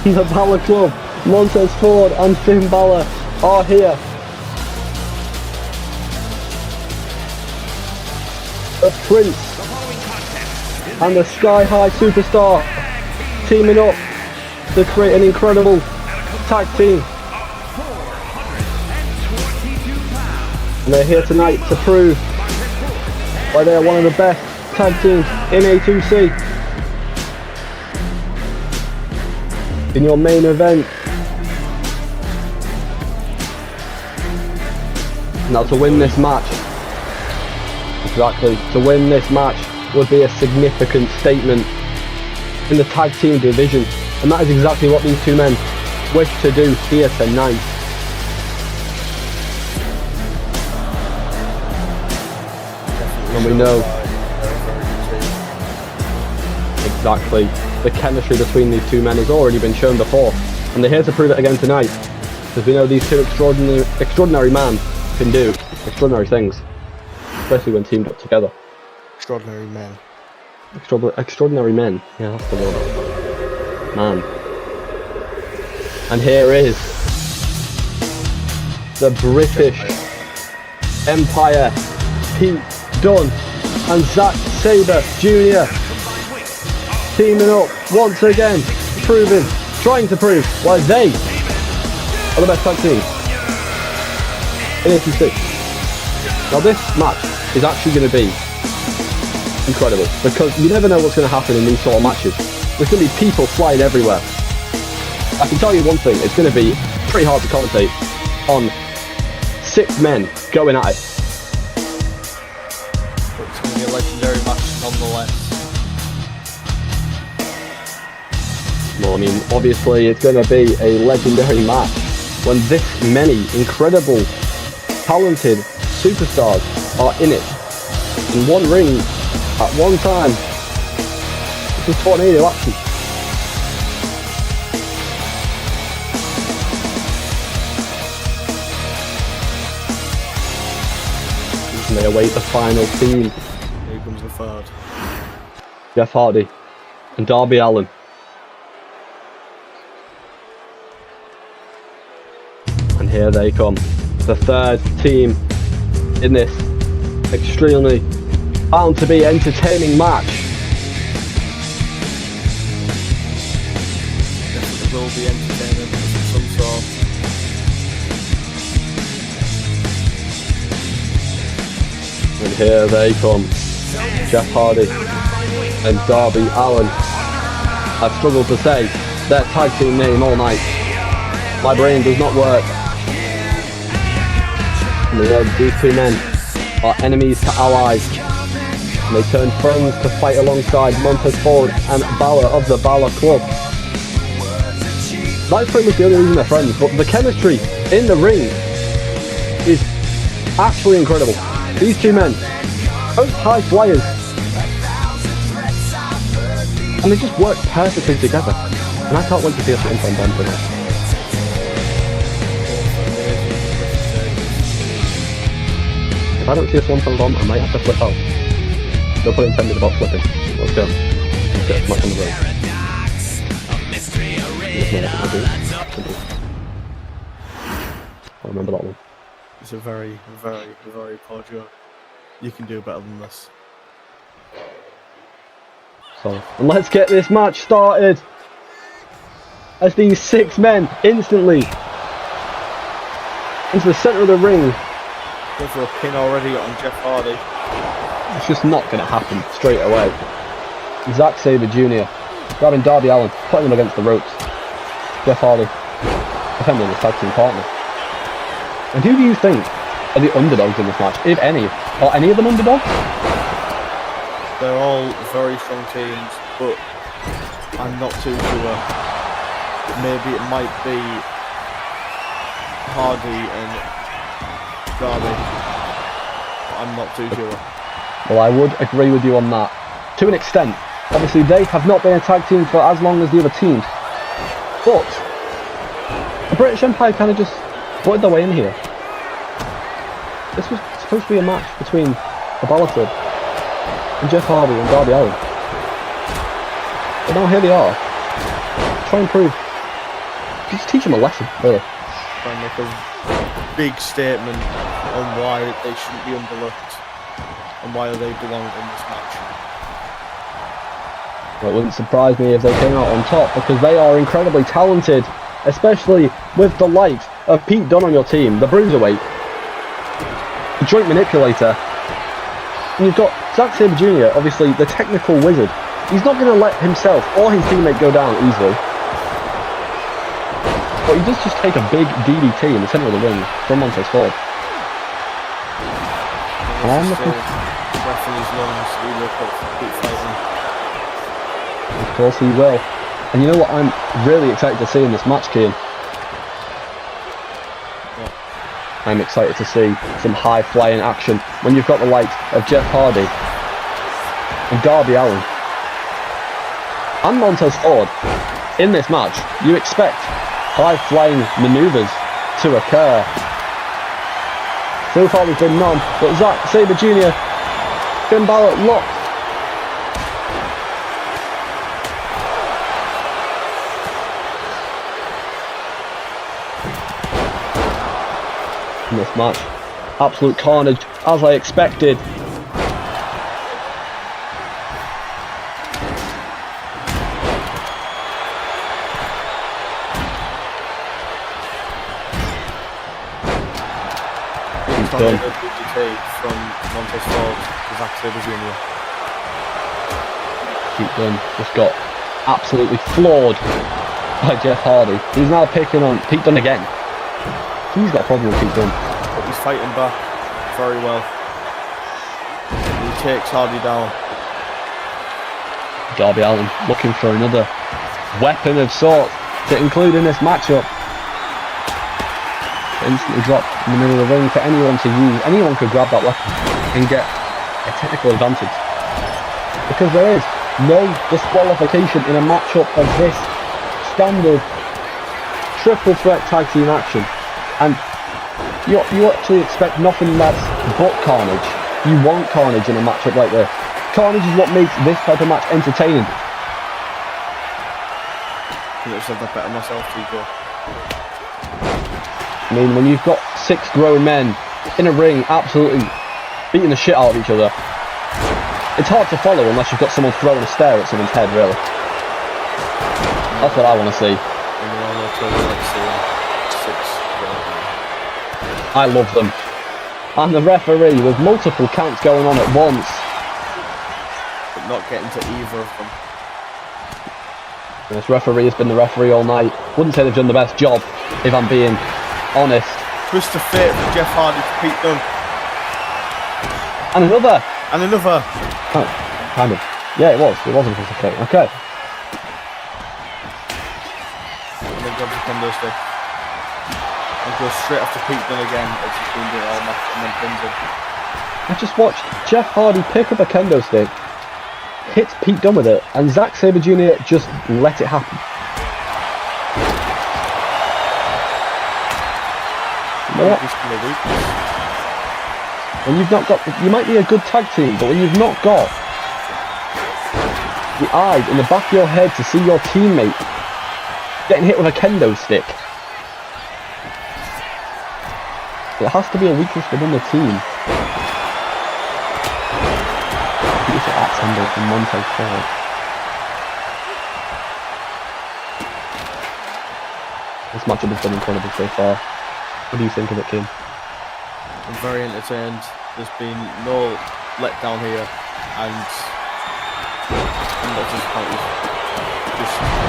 The Balor Club, Montez Ford and Finn Balor are here. The Prince and the Sky High Superstar teaming up to create an incredible tag team. And they're here tonight to prove why they are one of the best tag teams in A2C. In your main event. Now to win this match, exactly, to win this match would be a significant statement in the tag team division. And that is exactly what these two men wish to do here tonight. And we know exactly the chemistry between these two men has already been shown before, and they're here to prove it again tonight, because we know these two extraordinary men can do extraordinary things, especially when teamed up together. Extraordinary men. Extraordinary men. Yeah, that's the word. Man. And here is the British Empire, Pete Dunne and Zack Sabre Jr. teaming up once again, trying to prove why they are the best tag team in A2C. Now this match is actually going to be incredible because you never know what's going to happen in these sort of matches. There's going to be people flying everywhere. I can tell you one thing, it's going to be pretty hard to commentate on 6 men going at it. But it's going to be a legendary match nonetheless. Well, I mean, obviously it's going to be a legendary match when this many incredible, talented superstars are in it, in one ring, at one time. This is tornado action. And they await the final team. Here comes the third. Jeff Hardy and Darby Allin. And here they come. The third team in this extremely bound to be entertaining match. Yes, it will be entertaining of some sort. And here they come. Jeff Hardy and Darby Allin. I've struggled to say their tag team name all night. My brain does not work. These 2 men are enemies to allies. And they turn friends to fight alongside Montez Ford and Balor of the Balor Club. That's pretty much the only reason they're friends, but the chemistry in the ring is actually incredible. These 2 men, both high flyers, and they just work perfectly together. And I can't wait to see us in on tonight. If I don't see a swanton bomb, I might have to flip out. Don't put intended about flipping. Let's go. Let's get a smack on the road. I remember that one. It's a very, very, very poor joke. You can do better than this. So, and let's get this match started. As these 6 men instantly into the centre of the ring. Go for a pin already on Jeff Hardy. It's just not going to happen straight away. Zack Sabre Jr. grabbing Darby Allin, putting him against the ropes. Jeff Hardy defending his tag team partner. And who do you think are the underdogs in this match, if any? Are any of them underdogs? They're all very strong teams, but I'm not too sure. Maybe it might be Hardy and Darby. I'm not too sure. Well, I would agree with you on that. To an extent. Obviously, they have not been a tag team for as long as the other teams. But the British Empire kind of just butted their way in here. This was supposed to be a match between the Balor Club and Jeff Hardy and Darby Allin. But now here they are. Try and prove. Just teach them a lesson, really. Try and make a big statement on why they shouldn't be underlooked and why they belong in this match. Well, it wouldn't surprise me if they came out on top because they are incredibly talented, especially with the likes of Pete Dunne on your team, the Bruiserweight, the Joint Manipulator, and you've got Zack Sabre Jr., obviously the technical wizard. He's not going to let himself or his teammate go down easily. But he does just take a big DDT in the centre of the ring from Montez Ford. And I'm looking... Of course he will. And you know what I'm really excited to see in this match, Keane? I'm excited to see some high-flying action when you've got the likes of Jeff Hardy and Darby Allin and Montez Ford in this match. You expect high-flying manoeuvres to occur. So far there's been none, but Zack Sabre Jr. Finn Balor locked. In this match, Absolute carnage, as I expected. Done. From Montez Ford to Zack Sabre Jr. Keep done. Just got absolutely floored by Jeff Hardy. He's now picking on Pete Dunne again. He's got a problem with Pete Dunne. But he's fighting back very well. He takes Hardy down. Darby Allin looking for another weapon of sorts to include in this matchup. Instantly dropped in the middle of the ring for anyone to use. Anyone could grab that weapon and get a technical advantage. Because there is no disqualification in a matchup of this standard triple threat tag team action. And you actually expect nothing less but carnage. You want carnage in a matchup like this. Carnage is what makes this type of match entertaining. I could have said that better myself, TJ. I mean, when you've got 6 grown men in a ring absolutely beating the shit out of each other, it's hard to follow unless you've got someone throwing a stare at someone's head, really. That's what I want to see. I love them. And the referee with multiple counts going on at once. But not getting to either of them. And this referee has been the referee all night. Wouldn't say they've done the best job, if I'm being honest. Twist of fate for Jeff Hardy to Pete Dunne. And another. And another. Oh, kind of. Yeah, it was. It wasn't twist of fate. Okay. And then grabs the kendo stick. And goes straight after Pete Dunne again as he's been doing all match and then pins him. I just watched Jeff Hardy pick up a kendo stick, hits Pete Dunne with it, and Zack Sabre Jr. just let it happen. When you've not got, you might be a good tag team, but when you've not got the eyes in the back of your head to see your teammate getting hit with a kendo stick, it has to be a weakness within the team. Beautiful axe handle from Montez Ford. This matchup has been incredible so far. What do you think of it, Kim? I'm very entertained. There's been no letdown here, and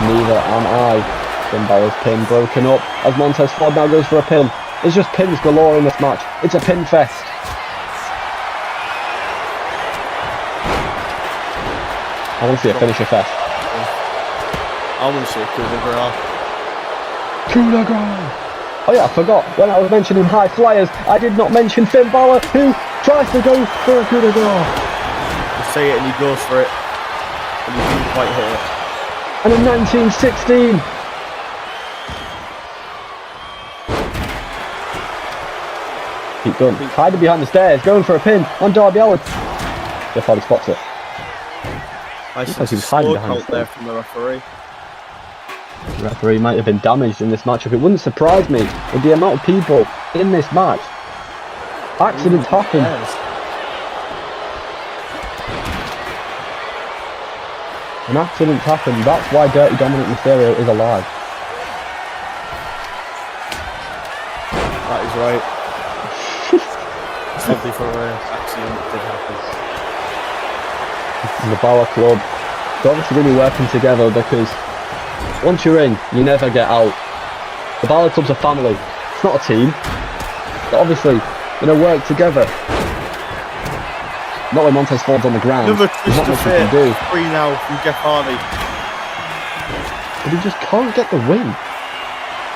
neither am I. Finn Balor's pin broken up as Montez Ford now goes for a pin. There's just pins galore in this match. It's a pin fest. I want to see a finisher fest. I want to see a coup de grace. Coup de grace. Oh yeah, I forgot. When I was mentioning high flyers, I did not mention Finn Balor, who tries to go for a coup de grace. You say it and he goes for it, and he didn't quite hit it. And in 1916. Keep going. Hiding behind the stairs, going for a pin on Darby Allin. Jeff Hardy spots it. I see he was hiding behind there from the referee. The referee might have been damaged in this matchup. It wouldn't surprise me with the amount of people in this match. Accidents happen. And accidents happen. That's why Dirty Dominic Mysterio is alive. That is right. Sadly for an accident did happen. The Balor Club, they're obviously going to be working together because once you're in, you never get out. The Balor Club's a family. It's not a team. They're obviously going to work together. Not when Montez Ford's on the ground. Another There's not much you can do. Free now from Jeff Hardy. But he just can't get the win.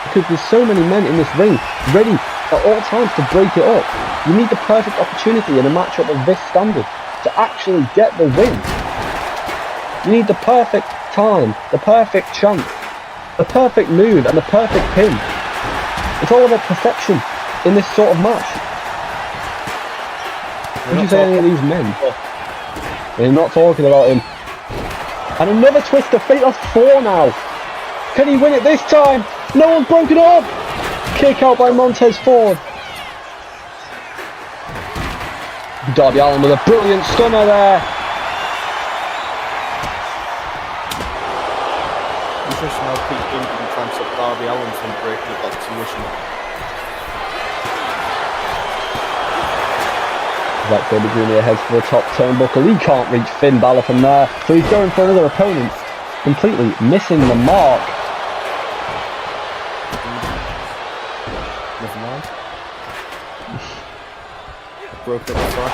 Because there's so many men in this ring ready at all times to break it up. You need the perfect opportunity in a matchup of this standard to actually get the win. You need the perfect time, the perfect chance, the perfect move and the perfect pin. It's all about perfection in this sort of match. Would you say any of these men? We're not talking about him. And another twist of fate, that's 4 now. Can he win it this time? No one's broken up. Kick out by Montez Ford. Darby Allin with a brilliant stunner there. Interesting how Pete Dunne can try and stop Darby Allin from breaking up that submission. Zack Sabre Jr. heads for the top turnbuckle. He can't reach Finn Balor from there, so he's going for another opponent, completely missing the mark. Never mind. Broke up the cycle.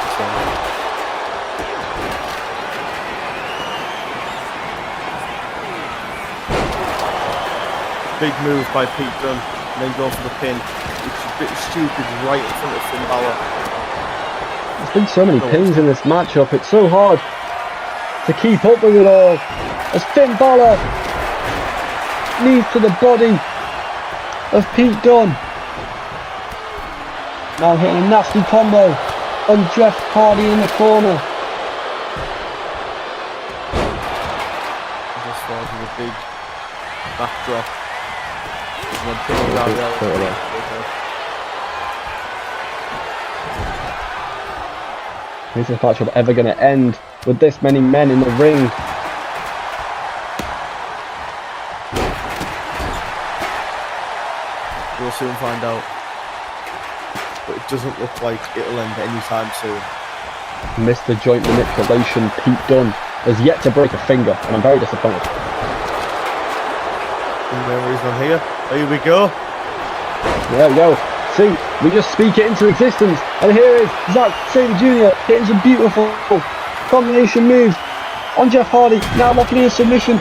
Big move by Pete Dunne, and then go for the pin, which is a bit stupid right in front of Finn Balor. There's been so many pins in this matchup, it's so hard to keep up with it all. As Finn Balor knees to the body of Pete Dunne. Now hitting a nasty combo on Jeff Hardy in the corner. This was a big backdrop. And then pinning Darby Allin. Is this matchup ever going to end with this many men in the ring? We'll soon find out. But it doesn't look like it'll end anytime soon. Mr. Joint Manipulation Pete Dunne has yet to break a finger, and I'm very disappointed. No reason I'm here. Here we go. There we go. See, we just speak it into existence, and here is Zack Sabre Jr. hitting some beautiful combination moves on Jeff Hardy, now locking in a submission.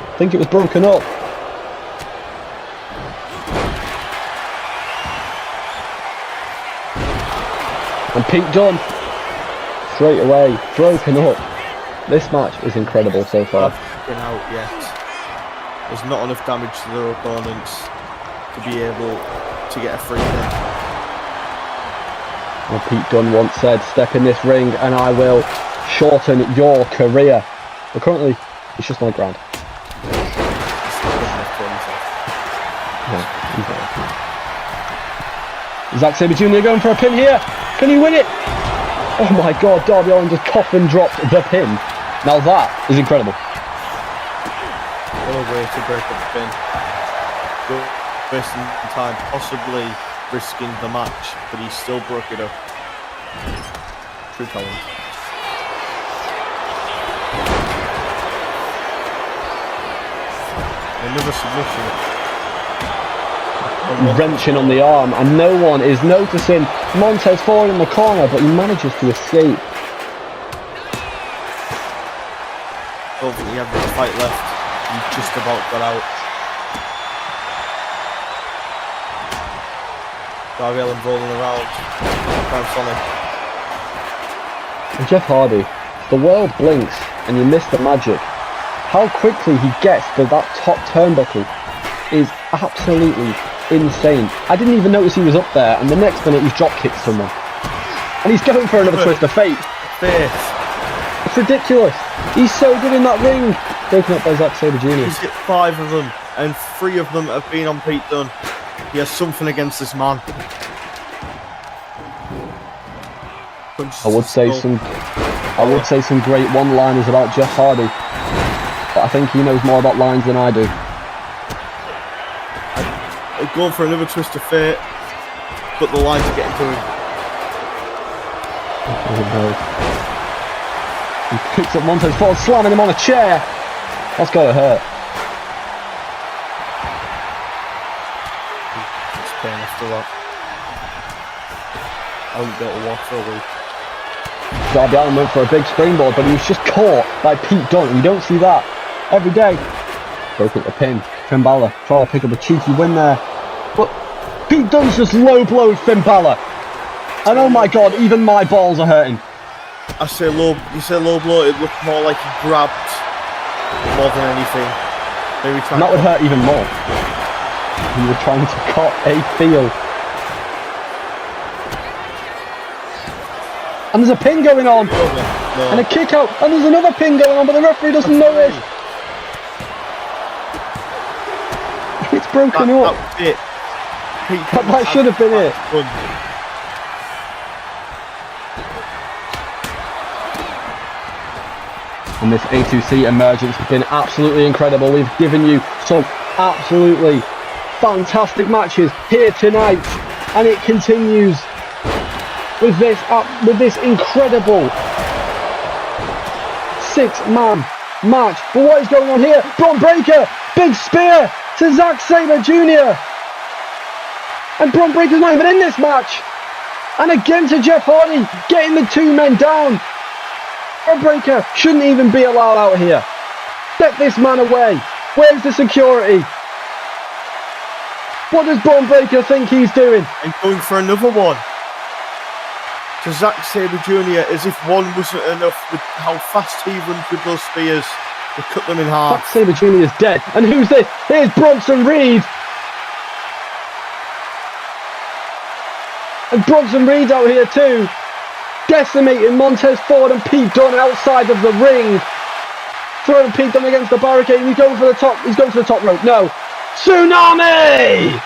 I think it was broken up. And Pete Dunne, straight away, broken up. This match is incredible so far. Out yet. There's not enough damage to their opponents to be able to get a free pin. Well, Pete Dunne once said, step in this ring and I will shorten your career. But currently, it's just on the ground. Zack Sabre Jr. going for a pin here. Can he win it? Oh my god, Darby Allin just coffin dropped the pin. Now that is incredible. What a way to break up the pin. Wasting time, possibly risking the match, but he still broke it up. True talent. Another submission. Wrenching on the arm, and no one is noticing Montez Ford in the corner, but he manages to escape. Don't think he had much fight left. He just about got out. Darby Allin rolling around. Sonic. And Jeff Hardy, the world blinks and you miss the magic. How quickly he gets to that top turnbuckle is absolutely insane. I didn't even notice he was up there, and the next minute he's drop kicked someone. And he's going for another twist of fate. It's ridiculous. He's so good in that ring. Broken up by Zack Sabre Jr. He's hit 5 of them, and 3 of them have been on Pete Dunne. He has something against this man. I would say some great one-liners about Jeff Hardy, but I think he knows more about lines than I do. Going for another twist of fate, but the lines are getting to him. Oh no. He picks up Montez Ford, slamming him on a chair. That's gotta hurt. It's pain after that. I wouldn't be able to walk for a week. Darby Allin went for a big springboard, but he was just caught by Pete Dunne. You don't see that every day. Broke up the pin. Finn Balor trying to pick up a cheeky win there. But Pete Dunne's just low blowed Finn Balor. And oh my god, even my balls are hurting. You say low blow, it looked more like he grabbed more than anything. Maybe and that would hurt even more. He was trying to cut a feel. And there's a pin going on. No. And a kick out. And there's another pin going on, but the referee doesn't notice. It's broken up. That was it. That should have been it. And this A2C Emergence has been absolutely incredible. We've given you some absolutely fantastic matches here tonight, and it continues with this incredible 6-man match. But what is going on here? Braun Breaker, big spear to Zack Sabre Jr. And Braun Breaker's not even in this match. And again to Jeff Hardy, getting the 2 men down. Braun Breaker shouldn't even be allowed out here. Get this man away. Where's the security? What does Braun Breaker think he's doing? And going for another one. To Zack Sabre Jr. as if one wasn't enough with how fast he runs with those spears to cut them in half. Zack Sabre Jr. is dead. And who's this? Here's Bronson Reed. And Bronson Reed's out here too. Decimating Montez Ford and Pete Dunne outside of the ring. Throwing Pete Dunne against the barricade. And he's going for the top. He's going for the top rope. No. Tsunami!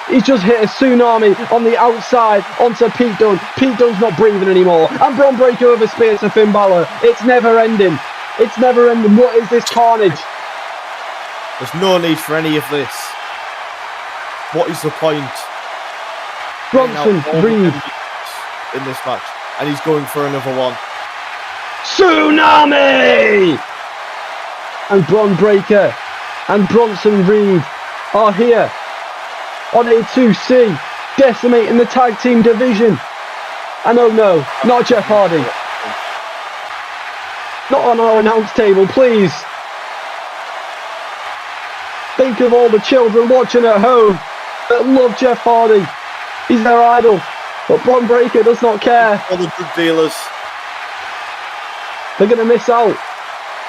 He's just hit a tsunami on the outside onto Pete Dunne. Pete Dunne's not breathing anymore. And Braun Breaker with a spear to Finn Balor. It's never ending. It's never ending. What is this carnage? There's no need for any of this. What is the point? Bronson Reed in this match, and he's going for another one. Tsunami! And Braun Breaker and Bronson Reed are here on A2C, decimating the tag team division. And oh no, not Jeff Hardy. Not on our announce table, please. Think of all the children watching at home that love Jeff Hardy. He's their idol. But Braun Breaker does not care. All the drug dealers. They're going to miss out.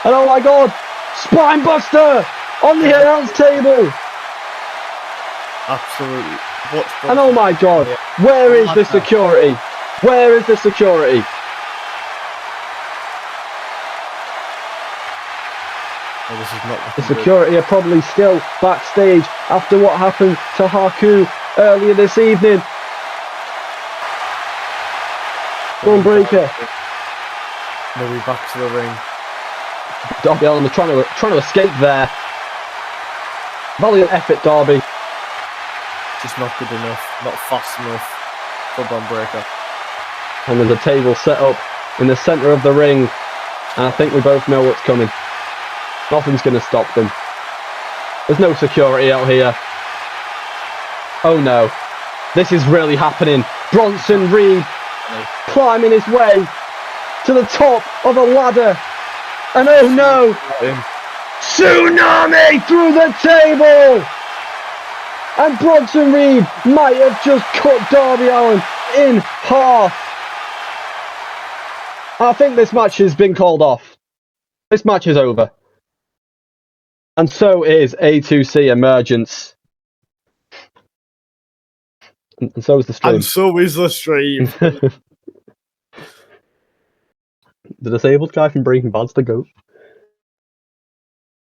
And oh my god, Spine Buster on the announce table. Absolutely. And oh my god, where is the security? Where is the security? Oh, this is not the security are probably still backstage after what happened to Haku earlier this evening. Braun Breaker. Maybe back to the ring. Darby Allin trying to escape there. Valiant effort, Darby. Just not good enough, not fast enough for Braun Breaker. And there's a table set up in the centre of the ring. And I think we both know what's coming. Nothing's going to stop them. There's no security out here. Oh no. This is really happening. Bronson Reed climbing his way to the top of a ladder. And oh no. Tsunami through the table. And Bronson Reed might have just cut Darby Allin in half. I think this match has been called off. This match is over. And so is A2C Emergence. And so is the stream. And so is the stream. The disabled guy from Breaking Bad's the GOAT.